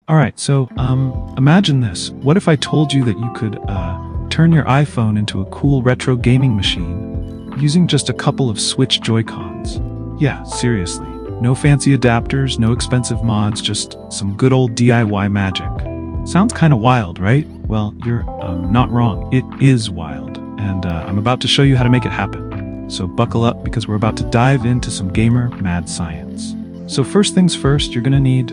Alright, so, imagine this. What if I told you that you could, turn your iPhone into a cool retro gaming machine using just a couple of Switch Joy-Cons? Yeah, seriously. No fancy adapters, no expensive mods, just some good old DIY magic. Sounds kinda wild, right? Well, you're, not wrong. It is wild. And, I'm about to show you how to make it happen. So buckle up because we're about to dive into some gamer mad science. So first things first, you're gonna need,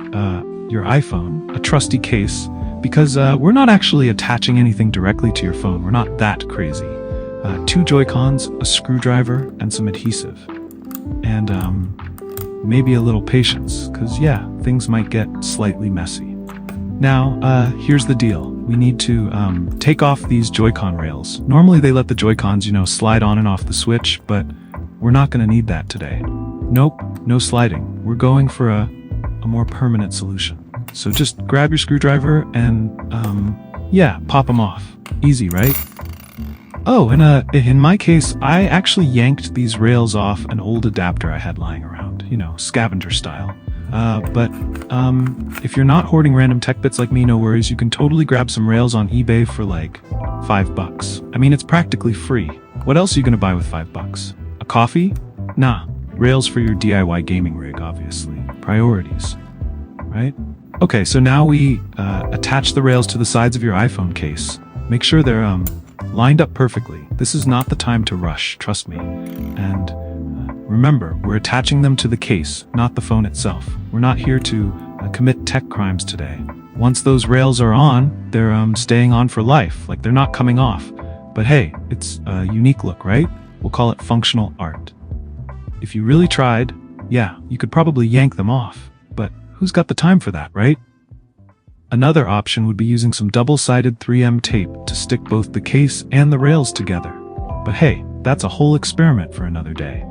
your iPhone, a trusty case, because we're not actually attaching anything directly to your phone. We're not that crazy. 2 Joy-Cons, a screwdriver, and some adhesive. And maybe a little patience, because yeah, things might get slightly messy. Now, here's the deal. We need to take off these Joy-Con rails. Normally they let the Joy-Cons, slide on and off the Switch, but we're not going to need that today. Nope, no sliding. We're going for a more permanent solution. So just grab your screwdriver and, yeah, pop them off. Easy, right? Oh, and in my case, I actually yanked these rails off an old adapter I had lying around, scavenger style. But if you're not hoarding random tech bits like me, no worries, you can totally grab some rails on eBay for like $5. I mean, it's practically free. What else are you gonna buy with $5? A coffee? Nah, rails for your DIY gaming rig, obviously. Priorities, right? Okay, so now we attach the rails to the sides of your iPhone case. Make sure they're lined up perfectly. This is not the time to rush, trust me. And remember, we're attaching them to the case, not the phone itself. We're not here to commit tech crimes today. Once those rails are on, they're staying on for life, like they're not coming off. But hey, it's a unique look, right? We'll call it functional art. If you really tried, yeah, you could probably yank them off, but who's got the time for that, right? Another option would be using some double-sided 3M tape to stick both the case and the rails together. But hey, that's a whole experiment for another day.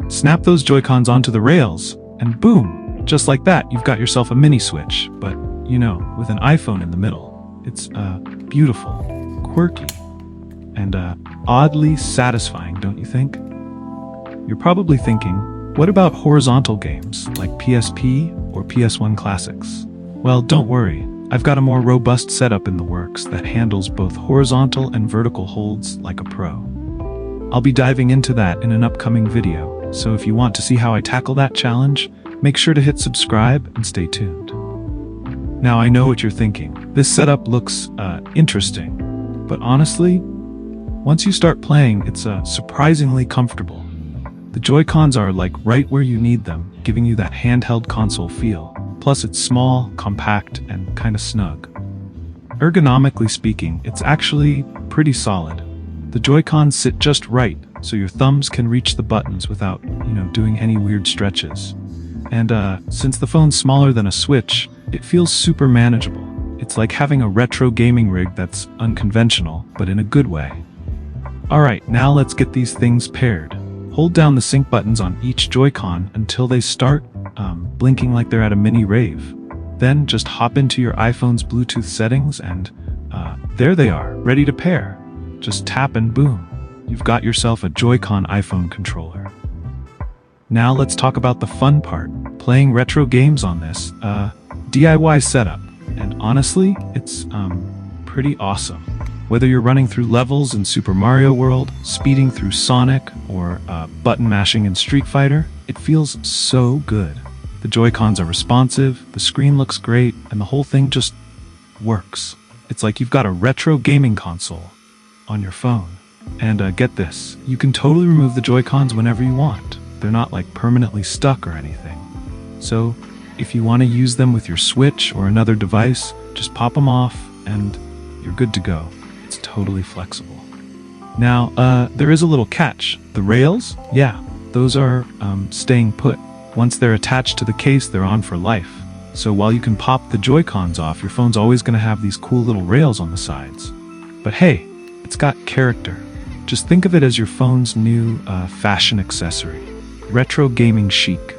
Snap those Joy-Cons onto the rails, and boom! Just like that, you've got yourself a mini Switch, but, with an iPhone in the middle. It's, beautiful, quirky, and, oddly satisfying, don't you think? You're probably thinking, what about horizontal games, like PSP or PS1 classics? Well, don't worry. I've got a more robust setup in the works that handles both horizontal and vertical holds like a pro. I'll be diving into that in an upcoming video, so if you want to see how I tackle that challenge, make sure to hit subscribe and stay tuned. Now I know what you're thinking. This setup looks, interesting, but honestly, once you start playing, it's, surprisingly comfortable. The Joy-Cons are like right where you need them, giving you that handheld console feel. Plus it's small, compact, and kinda snug. Ergonomically speaking, it's actually pretty solid. The Joy-Cons sit just right, so your thumbs can reach the buttons without, doing any weird stretches. And since the phone's smaller than a Switch, it feels super manageable. It's like having a retro gaming rig that's unconventional, but in a good way. Alright, now let's get these things paired. Hold down the sync buttons on each Joy-Con until they start blinking like they're at a mini rave. Then just hop into your iPhone's Bluetooth settings and there they are, ready to pair. Just tap and boom, you've got yourself a Joy-Con iPhone controller. Now let's talk about the fun part, playing retro games on this DIY setup. And honestly, it's pretty awesome. Whether you're running through levels in Super Mario World, speeding through Sonic, or button mashing in Street Fighter, it feels so good. The Joy-Cons are responsive, the screen looks great, and the whole thing just works. It's like you've got a retro gaming console on your phone. And get this, you can totally remove the Joy-Cons whenever you want. They're not like permanently stuck or anything. So if you want to use them with your Switch or another device, just pop them off and you're good to go. It's totally flexible. Now, there is a little catch. The rails? Yeah, those are staying put. Once they're attached to the case, they're on for life. So while you can pop the Joy-Cons off, your phone's always going to have these cool little rails on the sides. But hey, it's got character. Just think of it as your phone's new fashion accessory. Retro gaming chic.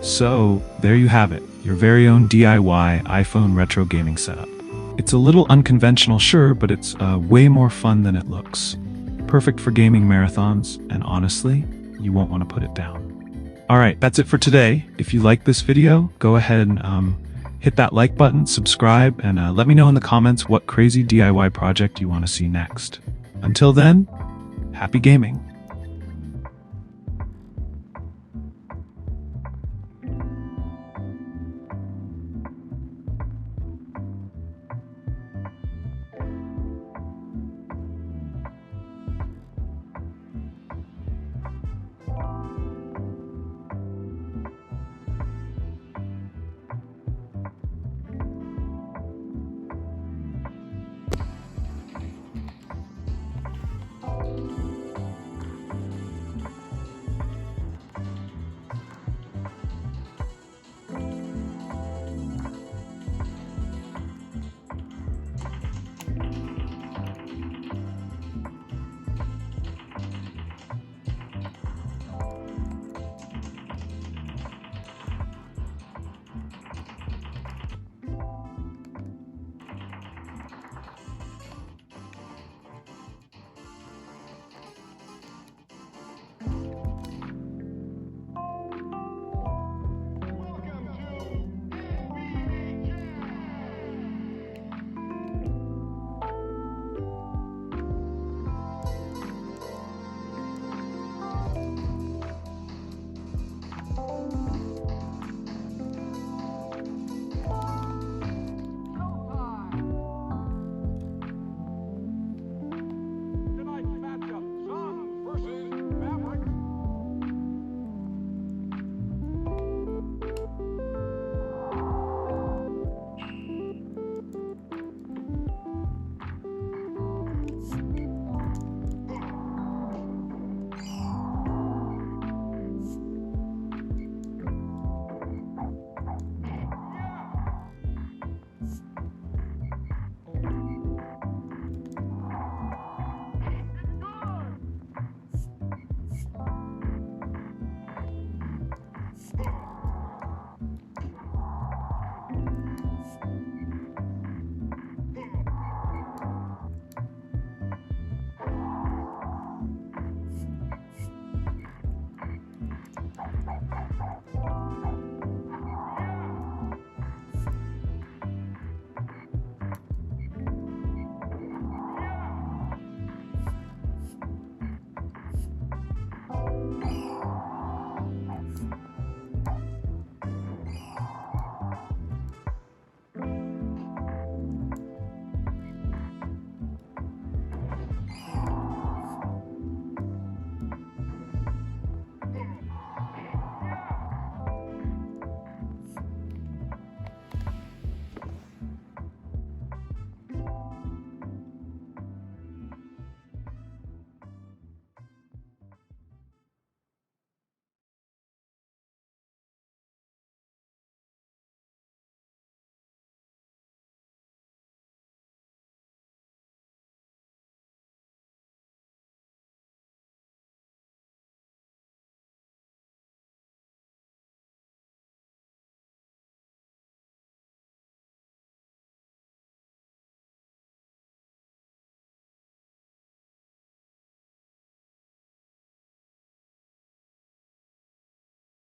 So, there you have it, your very own DIY iPhone retro gaming setup. It's a little unconventional, sure, but it's way more fun than it looks. Perfect for gaming marathons, and honestly, you won't want to put it down. Alright, that's it for today. If you like this video, go ahead and Hit that like button, subscribe, and let me know in the comments what crazy DIY project you want to see next. Until then, happy gaming.